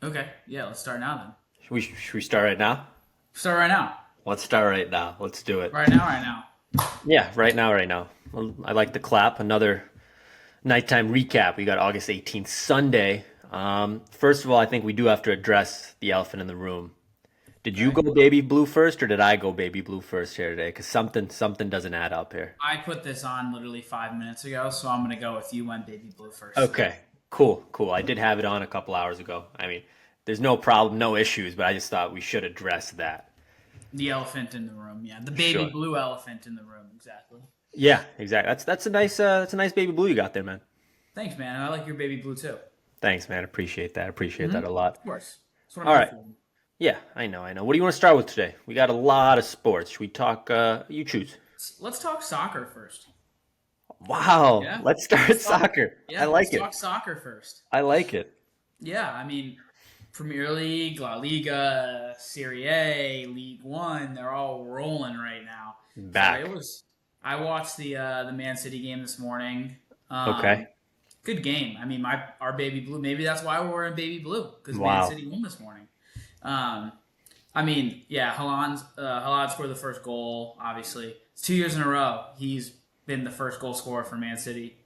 Okay, yeah, let's start now then. Should we start right now? Start right now. Let's start right now. Let's do it. Right now, right now. Yeah, right now, right now. Well, I like the clap. Another nighttime recap. We got August 18th, Sunday. First of all, I think we do have to address the elephant in the room. Did you Okay. go baby blue first, or did I go baby blue first here today? Because something doesn't add up here. I put this on literally 5 minutes ago, so I'm gonna go with you went baby blue first. Okay, cool, cool. I did have it on a couple hours ago. I mean, there's no problem, no issues, but I just thought we should address that. The elephant in the room, yeah. The baby Sure. blue elephant in the room, exactly. Yeah, exactly. That's a nice baby blue you got there, man. Thanks, man. I like your baby blue too. Thanks, man. Appreciate that. Appreciate that a Of lot. course. That's what I'm All here right. for. Yeah, I know, I know. What do you want to start with today? We got a lot of sports. Should we talk? You choose. Let's talk soccer first. Wow. Yeah? Let's start Let's talk soccer. I yeah, let's like it. talk soccer first. I like it. Yeah, I mean, Premier League, La Liga, Serie A, League One, they're all rolling right now. So it Back. was. I watched the Man City game this morning. Um, Okay. Good game. I mean, my our baby blue. Maybe that's why we're in baby blue because Man Wow. City won this morning. Um, I mean, yeah, Haaland scored the first goal. Obviously, it's 2 years in a row. He's been the first goal scorer for Man City.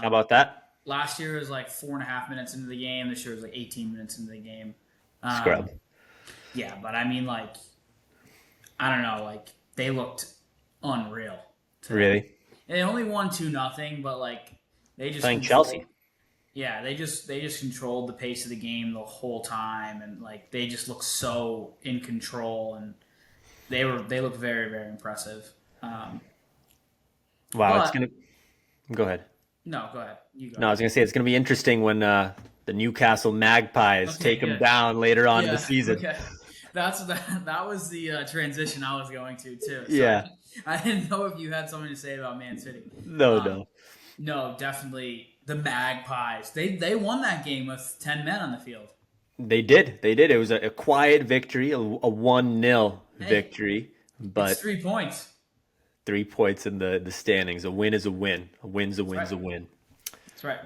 How Um, about that? Last year was like 4.5 minutes into the game. This year was like 18 minutes into the game. Scrub. Um, yeah, but I mean, like, I don't know, like they looked unreal today. Really? They only won 2-0, but like they just Playing controlled. Chelsea. Yeah, they just controlled the pace of the game the whole time, and like they just looked so in control, and they looked very very impressive. Um, Wow. It's but gonna. Go ahead. no, go ahead. You go. No, I was gonna say it's gonna be interesting when the Newcastle Magpies Okay, take them good. down later on in the Yeah. season. Okay. That was the transition I was going to too. So Yeah. I didn't know if you had something to say about Man City. No, Um, no. no, definitely the Magpies. They won that game with 10 men on the field. They did. They did. It was a quiet victory, a 1-0 Hey, victory, it's but 3 points. 3 points in the standings. A win is a win. A win's a That's right. win's a win. That's right.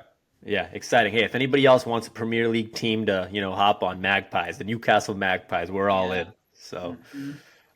Yeah, exciting. Hey, if anybody else wants a Premier League team to, hop on Magpies, the Newcastle Magpies, we're all Yeah. in. So,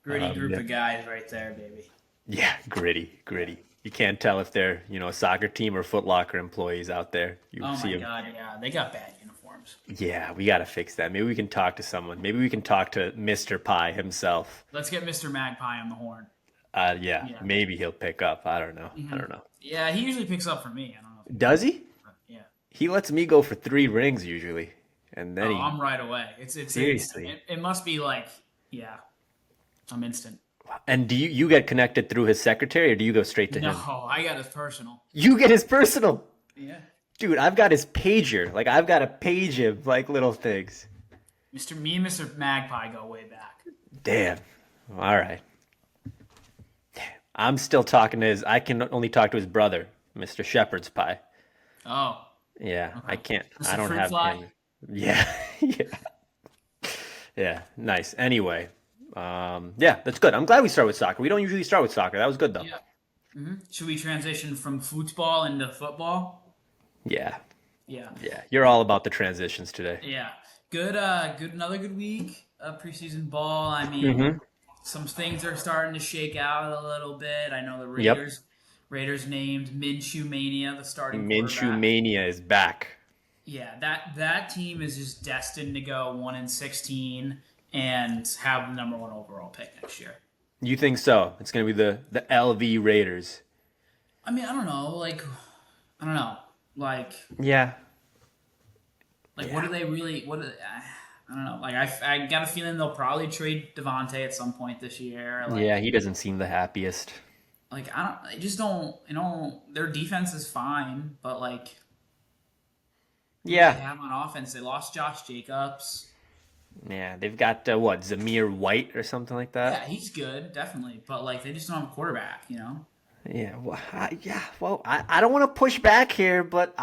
Gritty group yeah, of guys right there, baby. yeah, gritty, gritty. You can't tell if they're, a soccer team or Foot Locker employees out there. You Oh see my them. god, yeah. They got bad uniforms. Yeah, we got to fix that. Maybe we can talk to someone. Maybe we can talk to Mr. Pie himself. Let's get Mr. Magpie on the horn. Yeah, Yeah. maybe he'll pick up. I don't know. I hmm don't know. Yeah, he usually picks up for me. I don't know if he Does does. he? But yeah. He lets me go for 3 rings usually, and then Oh, he I'm right away. It's seriously. it must be like yeah, I'm instant. And do you get connected through his secretary, or do you go straight to No, him? I got his personal. You get his personal. Yeah. Dude, I've got his pager. Like I've got to page him like little things. Me and Mr. Magpie go way back. Damn. All right. I'm still talking to his. I can only talk to his brother, Mr. Shepherd's pie. Oh, Yeah, I okay. can't. I Mr. don't Fruit have Fly? him. Yeah, yeah, yeah. Nice. Anyway, yeah, that's good. I'm glad we start with soccer. We don't usually start with soccer. That was good though. Yeah. Should we transition from football into football? Yeah, Yeah. yeah. You're all about the transitions today. Yeah. Good another good week of preseason ball. I mean, Mm-hmm. some things are starting to shake out a little bit. I know the Yep. Raiders named MINSHEW Mania the starting Minshew quarterback. Mania is back. Yeah, that team is just destined to go 1-16 and have the number one overall pick next year. You think so? It's gonna be the LV Raiders. I mean, I don't know, Yeah, what yeah. do they really? I don't know. Like, I got a feeling they'll probably trade Devontae at some point this year. Yeah, he doesn't seem the happiest. I just don't. Their defense is fine, but like, who do they Yeah, have on offense? They lost Josh Jacobs. yeah. They've got what, Zamir White or something like Yeah, that. he's good, definitely, but like, they just don't have a quarterback. You know. Yeah, well, yeah. Well, I don't want to push back here, but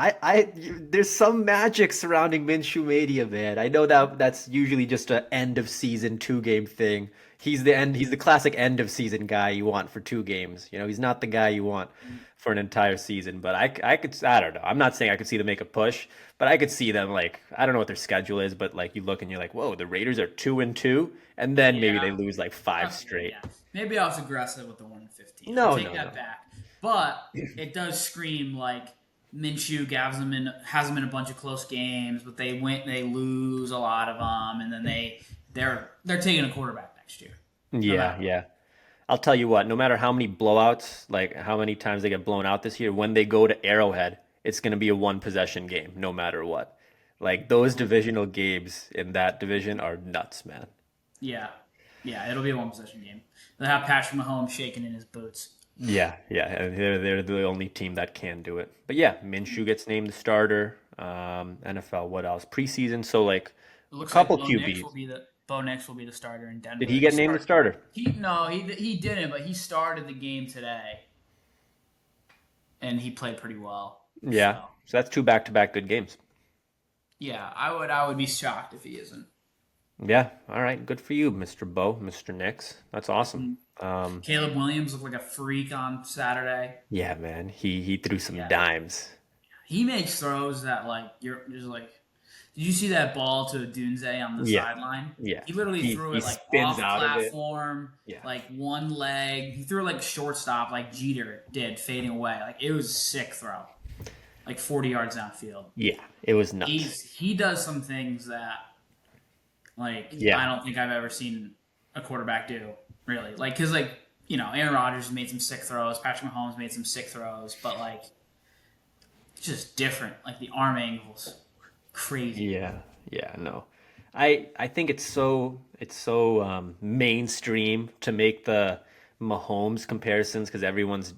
there's some magic surrounding Minshew Mania, man. I know that's usually just a end of season 2 game thing. He's the end. He's the classic end of season guy you want for 2 games. You know, he's not the guy you want for an entire season. But I could, I don't know. I'm not saying I could see them make a push, but I could see them like, I don't know what their schedule is, but like you look and you're like, whoa, the Raiders are 2-2, and then maybe they Yeah. lose like five Okay, straight. yeah. Maybe I was aggressive with the 1-15. I No, take no, that no. back. But it does scream like Minshew has them in a bunch of close games, but they lose a lot of them, and then they're taking a quarterback next year, no Yeah, matter what. yeah. I'll tell you what, no matter how many blowouts, like how many times they get blown out this year, when they go to Arrowhead, it's going to be a one possession game, no matter what. Like those divisional games in that division are nuts, man. Yeah, yeah, it'll be a one possession game. They'll have Patrick Mahomes shaking in his boots. Yeah, yeah, and they're the only team that can do it. But yeah, Minshew gets named the starter. NFL, what else? Preseason, so like It a looks like couple QBs. Bo Nix will be the starter in Did Denver. he He get named the started. starter? He didn't, but he started the game today, and he played pretty well. So Yeah, so that's two back-to-back good games. yeah, I would be shocked if he isn't. Yeah, all right, good for you, Mr. Bo, Mr. Nix. That's awesome. Mhm. Um, Caleb Williams looked like a freak on Saturday. Yeah, man. He threw some Yeah, dimes. he makes throws that like you're just like. Did you see that ball to Dunze on the Yeah, sideline? yeah. He literally threw He it like spins off out of it. platform, Yeah. like one leg. He threw it like shortstop, like Jeter did, fading away. Like it was a sick throw, like 40 yards downfield. Yeah, it was nuts. He does some things that like I Yeah. don't think I've ever seen a quarterback do. Really, like because like Aaron Rodgers made some sick throws, Patrick Mahomes made some sick throws, but like it's just different. Like the arm angles, crazy. Yeah. Yeah, no. I think it's so mainstream to make the Mahomes comparisons because everyone's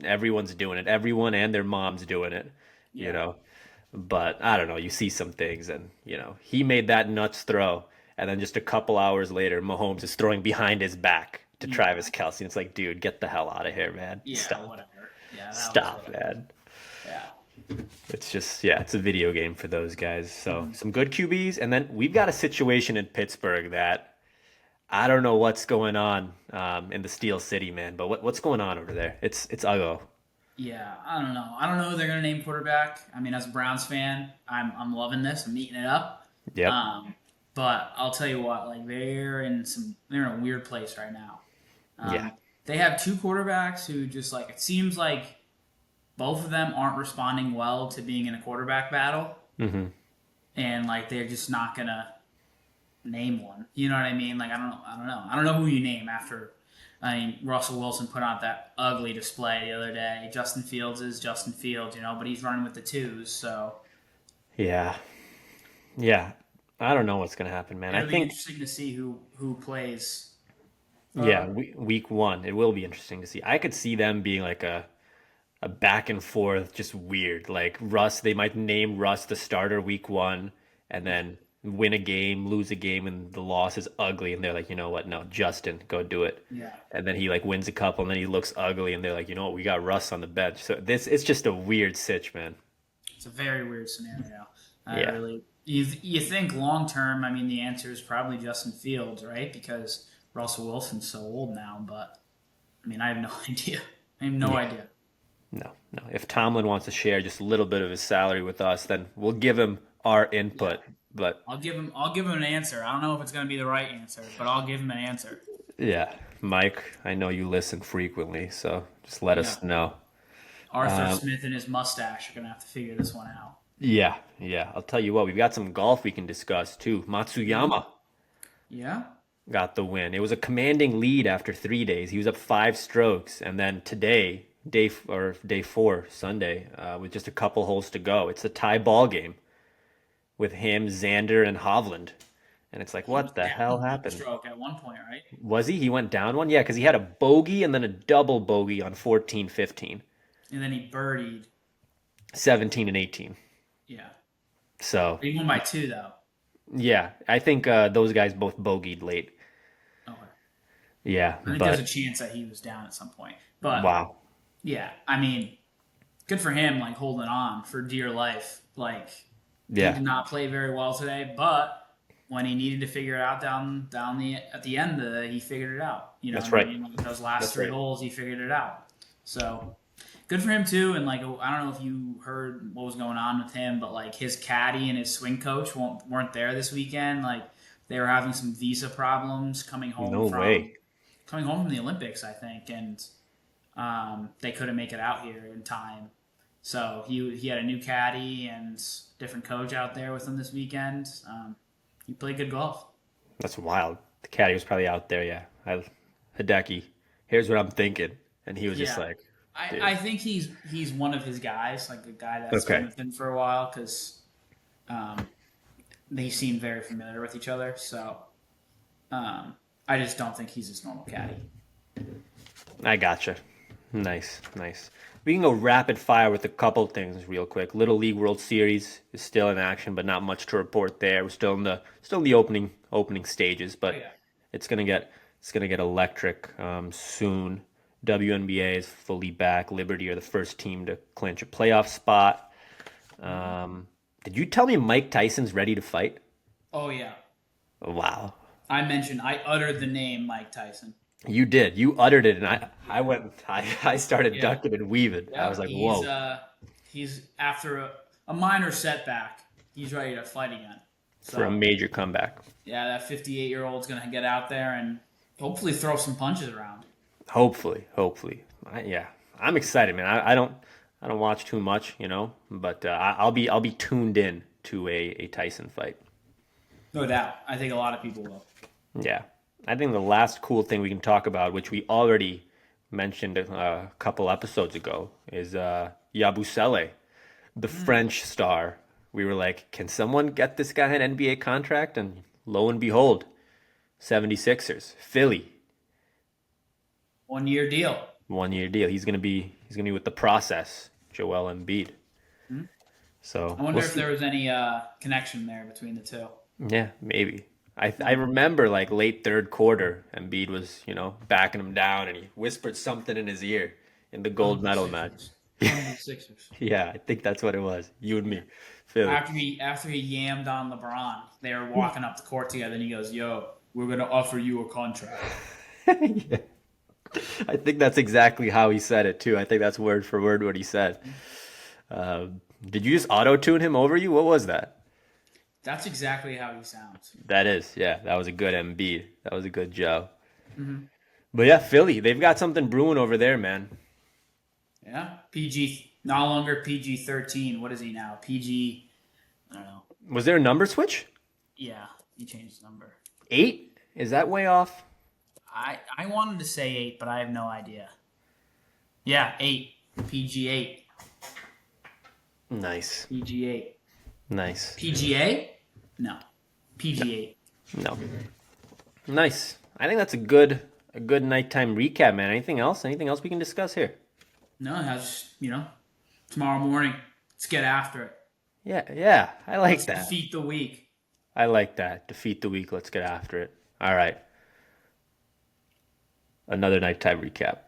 doing it. Everyone and their mom's doing it, you Yeah. know. But I don't know, you see some things and, he made that nuts throw and then just a couple hours later Mahomes is throwing behind his back to Yeah. Travis Kelce. It's like, dude, get the hell out of here, man. Yeah, Stop. whatever. Yeah, that was Stop, whatever. man. Yeah. It's just, yeah, it's a video game for those guys. So Mhm. some good QBs, and then we've got a situation in Pittsburgh that I don't know what's going on in the Steel City, man. But what's going on over there? It's ugly. Yeah, I don't know. I don't know who they're gonna name quarterback. I mean, as a Browns fan, I'm loving this. I'm eating it up. Yep. Um, but I'll tell you what, like they're in a weird place right now. Yeah. They have two quarterbacks who just like it seems like both of them aren't responding well to being in a quarterback battle, Hmm. and like they're just not gonna name one. You know what I mean? Like I don't know who you name after. I mean, Russell Wilson put out that ugly display the other day. Justin Fields is Justin Fields, but he's running with the twos, so Yeah. Yeah. I don't know what's gonna happen, man. I it'll be think, interesting to see who plays. yeah, Uh, week one, it will be interesting to see. I could see them being like a back and forth, just weird. Like Russ, they might name Russ the starter week one and yeah, then win a game, lose a game, and the loss is ugly. And they're like, you know what? No, Justin, go do it. yeah, And then he like wins a couple and then he looks ugly. And they're like, you know what? We got Russ on the bench. So it's just a weird sitch, man. it's a very weird scenario. I Yeah. really you think long term. I mean, the answer is probably Justin Fields, right? Because Russell Wilson's so old now. But I mean, I have no idea. I have no Yeah. idea. No, no. If Tomlin wants to share just a little bit of his salary with us, then we'll give him our Yeah, input. But I'll give him an answer. I don't know if it's going to be the right answer, but I'll give him an answer. yeah, Mike, I know you listen frequently, so just let Yeah. us know. Arthur Um, Smith and his mustache are going to have to figure this one out. Yeah, yeah. I'll tell you what, we've got some golf we can discuss too. Mhm. Matsuyama Yeah. got the win. It was a commanding lead after 3 days. He was up 5 strokes, and then today, day four, Sunday, with just a couple holes to go, it's a tie ball game with him, Xander, and Hovland. And it's like, He was what the hell down one happened? stroke at one point, right? Was he? He went down one? Yeah, because he had a bogey and then a double bogey on 14, 15, And then he birdied. 17, and 18. Yeah. So, He won by two, though. yeah, I think those guys both bogeyed late. Okay. Yeah, I think there's a but chance that he was down at some point. But wow. yeah, I mean, good for him, like holding on for dear life. Like he Yeah. did not play very well today, but when he needed to figure it out down the at the end, he figured it out. You know That's what I right. mean? Like those last That's three right. holes, he figured it out. So good for him too. And like I don't know if you heard what was going on with him, but like his caddy and his swing coach weren't there this weekend. Like they were having some visa problems No way. coming home from the Olympics, I think, and they couldn't make it out here in time. So he had a new caddy and different coach out there with him this weekend. He played good golf. That's wild. The caddy was probably out there. Yeah. Hideki, here's what I'm thinking, and he was just Yeah, like, I dude. think he's one of his guys, like a guy that's been Okay. with him for a while because um, they seem very familiar with each other. So I just don't think he's his normal caddy. I gotcha. Nice, nice. We can go rapid fire with a couple things real quick. Little League World Series is still in action, but not much to report there. We're still in the opening stages, Oh but yeah. it's gonna get it's gonna get electric soon. WNBA is fully back. Liberty are the first team to clinch a playoff spot. Mhm. Did you tell me Mike Tyson's ready to fight? Oh yeah. Wow, I uttered the name Mike Tyson. you did. You uttered it, and I started Yeah. ducking and weaving. I was Yep. like, whoa. He's after a minor setback. He's ready to fight again. For a So major comeback. yeah, that 58-year-old's gonna get out there and hopefully throw some punches around. Hopefully, hopefully. Yeah, I'm excited, man. I don't watch too much, but I'll be tuned in to a Tyson fight. No doubt. I think a lot of people will. Yeah, I think the last cool thing we can talk about, which we already mentioned a couple episodes ago, is Yabusele, the Mm. French star. We were like, can someone get this guy an NBA contract? And lo and behold, 76ers, Philly, 1 year deal. 1 year deal. He's gonna be with the process, Joel Embiid. Mhm. So I we'll wonder if see. there was any connection there between the two. Yeah, maybe. I Hmm. remember like late third quarter, Embiid was, backing him down and he whispered something in his ear in the gold Come to the medal match. Sixers. Come to the Sixers. Yeah, I think that's what it was. You and Yeah. me, Philly. After he yammed on LeBron, they were walking up the court together, and he goes, "Yo, we're gonna offer you a contract." Yeah. I think that's exactly how he said it too. I think that's word for word what he said. Did you just auto tune him over you? What was that? That's exactly how he sounds. That is, yeah, that was a good Embiid. That was a good Joe. Hmm. But yeah, Philly, they've got something brewing over there, man. Yeah, PG, no longer PG 13. What is he now? PG. I don't know. Was there a number switch? Yeah, he changed his number. 8? Is that way off? I wanted to say 8, but I have no idea. Yeah, 8. PG 8. Nice. PG 8. Nice. PGA? No. No. PG 8. No. Nice. I think that's a good nighttime recap, man. Anything else? Anything else we can discuss here? No, it has, tomorrow morning. Let's get after it. Yeah, yeah. I like Let's that. defeat the week. I like that. Defeat the week. Let's get after it. All right. Another nighttime recap.